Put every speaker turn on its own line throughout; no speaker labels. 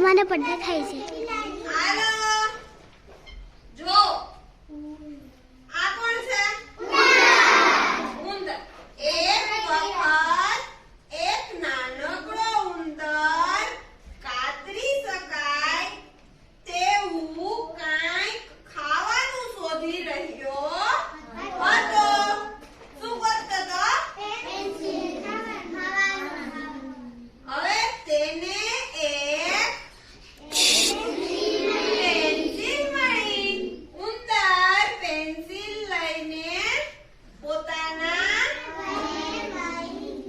મને પણ દેખાય છે.
જો આ કોણ છે? ઉંદર. એક વખત એક નાનકડો ઉંદર કાતરી શકાય તેવું કાંઈક ખાવાનું શોધી રહ્યો હતો. શું કરતો હતો? હવે તેને એક પેન્સિલ મળી. ઉંદર પેન્સિલ લઈને પોતાના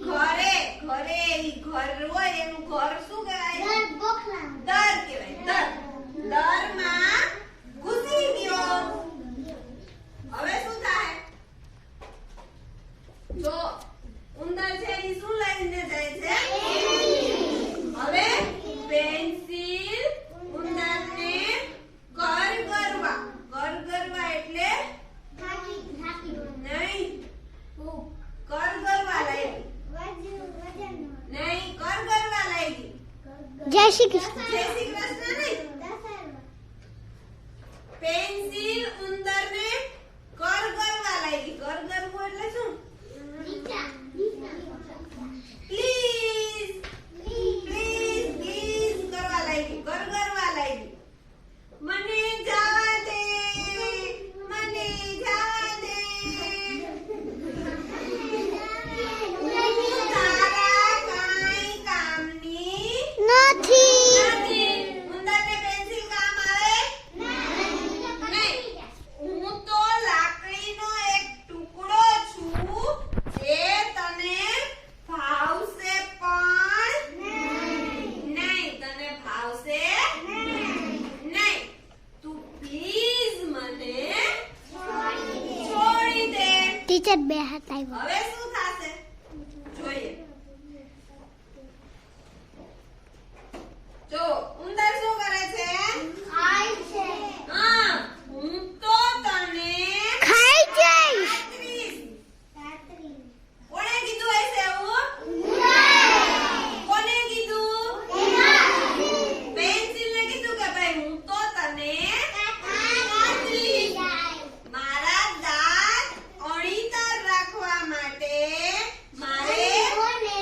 ઘરે ઈ ઘર હોય એનું ઘર શું કહેવાય? દર કહેવાય. દરમાં ઘૂસી ગયો. હવે શું થાય? જો ઉંદર છે ઈ શું લઈને જાય છે? હવે પેન્સિલ ઉંદરને ગરગરવા એટલે નહીં ગરગરવા લાગી. નહીં ગરગરવા લાગી.
જય શ્રી કૃષ્ણ.
જય શ્રી કૃષ્ણ નહીં. પેન્સિલ ઉંદરને ગરગરવા લાગી. ગરગરવું એટલે શું? પ્લીઝ કરવા લાગી. ગરગરવા લાગી. મને જવા દે. તારા કાંઈ કામની
નથી.
નથી. ઉંદરને પેન્સિલ કામ આવે? નહીં. હું તો લાકડીનો એક ટુકડો છું જે તને ભાવશે પણ નહીં. તને ભાવશે નહીં. તું પ્લીઝ મને છોડી દે.
ટીચર બે હાથ આવ્યો.
હવે શું થશે જોઈએ. જો ઉંદર શું કરે છે? હા, હું તો તને
ખાઈ જઈશ.
ખાતરીશ. કોણે કીધું હશે એવું? કોને કીધું? પેન્સિલને કીધું કે ભાઈ હું તો તને ખાતરીશ. મારા દાંત અણીતર રાખવા માટે મારે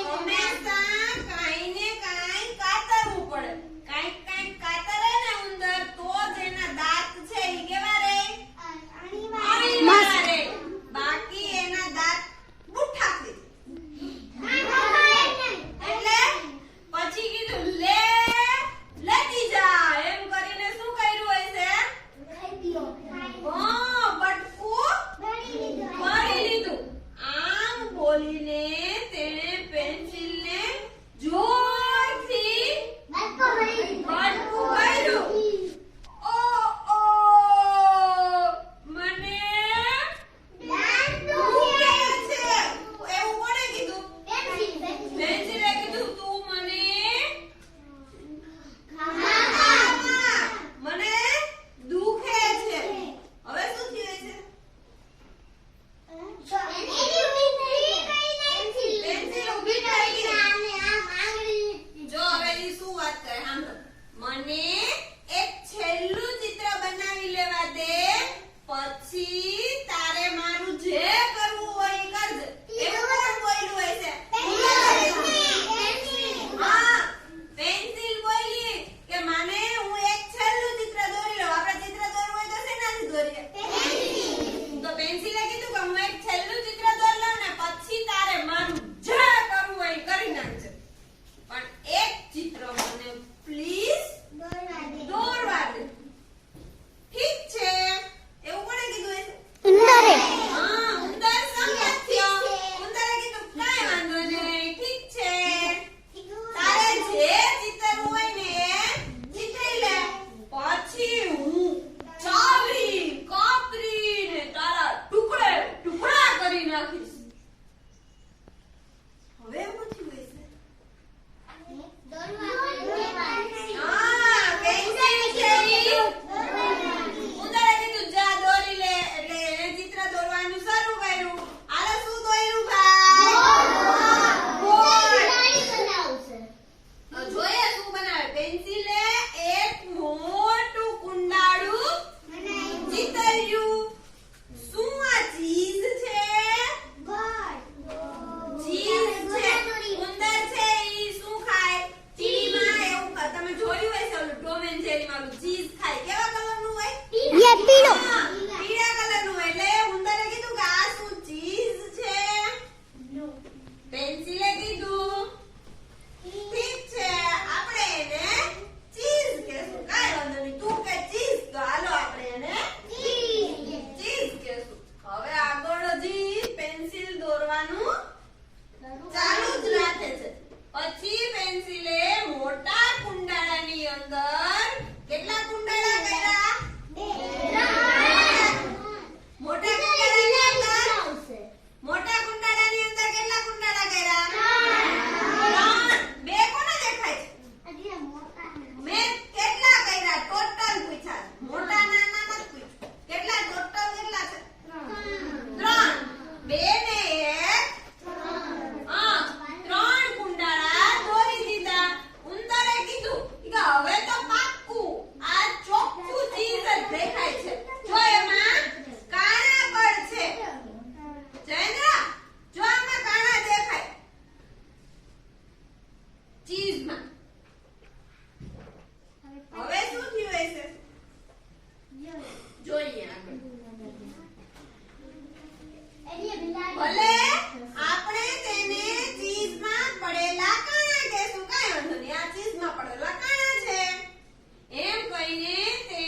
હંમેશા કાંઈ ને કાંઈ કાતરવું પડે. કાંઈક કાતરે ને ઉંદર તો જ એના દાંત છે ઈ કેવા રહે? અણીવાળા રહે. બાકી એના દાંત બુઠ્ઠા થઈ જાય. એટલે પછી કીધું લેતી જા એમ કરીને શું કર્યું હશે? બટકું ભરી લીધું. આમ બોલીને તેણે પેન્સિલને જોરથી બટકું ભર્યું. ઓ મને દુખે છે. એવું કોણે કીધું? પેન્સિલે કીધું તું મને મને દુખે છે. હવે શું થયું છે? પેન્સિલ ઊભી થઈ ગઈ. જો હવે ઈ શું વાત કરે સાંભળો. મને એક છેલ્લું ચિત્ર બનાવી લેવા દે પછી તારે મારું જે કરવું હોય ઈ કરજે. એવું કોણ બોલ્યું હશે? હા, પેન્સિલ બોલી કે મને હું એક છેલ્લું ચિત્ર દોરી લઉં. આપણે ચિત્ર દોરવું હોય તો શેનાથી દોરીએ? તો પેન્સિલે કીધું કે હું એક છેલ્લું ચિત્ર દોરી લઉં ને પછી તારે મારું જે કરવું હોય ઈ કરી નાખજે. પણ એક ચિત્ર મને પ્લીઝ અંદર કેટલા કુંડાળા કર્યા? મોટા કુંડાળાની અંદર મોટા કુંડાળાની અંદર કેટલા કુંડાળા કર્યા? 3. બે કોને દેખાય છે? મેં કેટલા કર્યા? ટોટલ પૂછ્યા. મોટા નાના નથી પૂછ્યું. કેટલા ટોટલ કેટલા છે? 3. 2 ને 1 3 કુંડાળા દોરી દીધા. ઉંદરે કીધું કે હવે તો પાક્કું આ ચોખ્ખું ચીઝ જ દેખાય છે. જો એમાં કાણા પણ છે. જયેન્દ્ર, જો આમાં કાણા દેખાય ચીઝમાં. હવે શું થયું હશે? જોઈએ આપણે. ભલે આપણે તેને ચીઝમાં પડેલા કાણા કહેશું, કાંઈ વાંધો નહીં, આ ચીઝમાં પડેલા કાણા છે એમ કહીને તે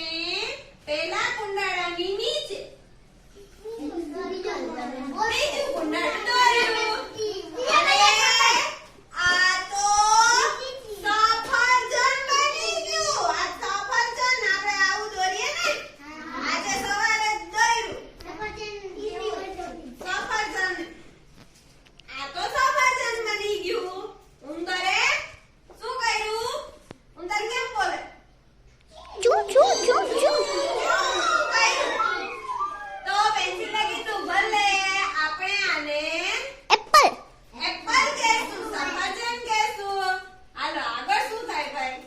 પેલા કુંડાળાની નીચે બીજું કુંડાળું દોર્યું. અને આ તો સફરજન બની ગયું. આ સફરજન આપણે આવું દોરીએ ને, આજે સવારે જ દોર્યું સફરજન. આ તો સફરજન બની ગયું. ઉંદરે શું કર્યું? ઉંદર કેમ બોલે?
ચૂ ચૂ ચૂ ચૂ.
તો પેન્સિલે કીધું ભલે આપણે આને
એપલ.
એપલ કહેશું, સફરજન કહેશું. હાલો આગળ શું થાય ભાઈ?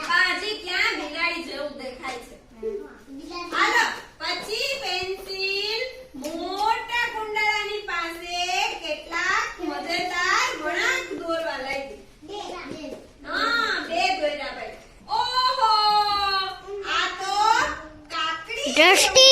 બાજી ક્યાં બિલાડી જેવું દેખાય છે. હાલો પછી પેન્સિલ મોટા કુંડાળાની પાસે કેટલાક મજેદાર વળાંક દોરવા લાગી. હા, 2 દોર્યા ભાઈ. ઓહો, આ તો કાકડી
દ્રષ્ટિ.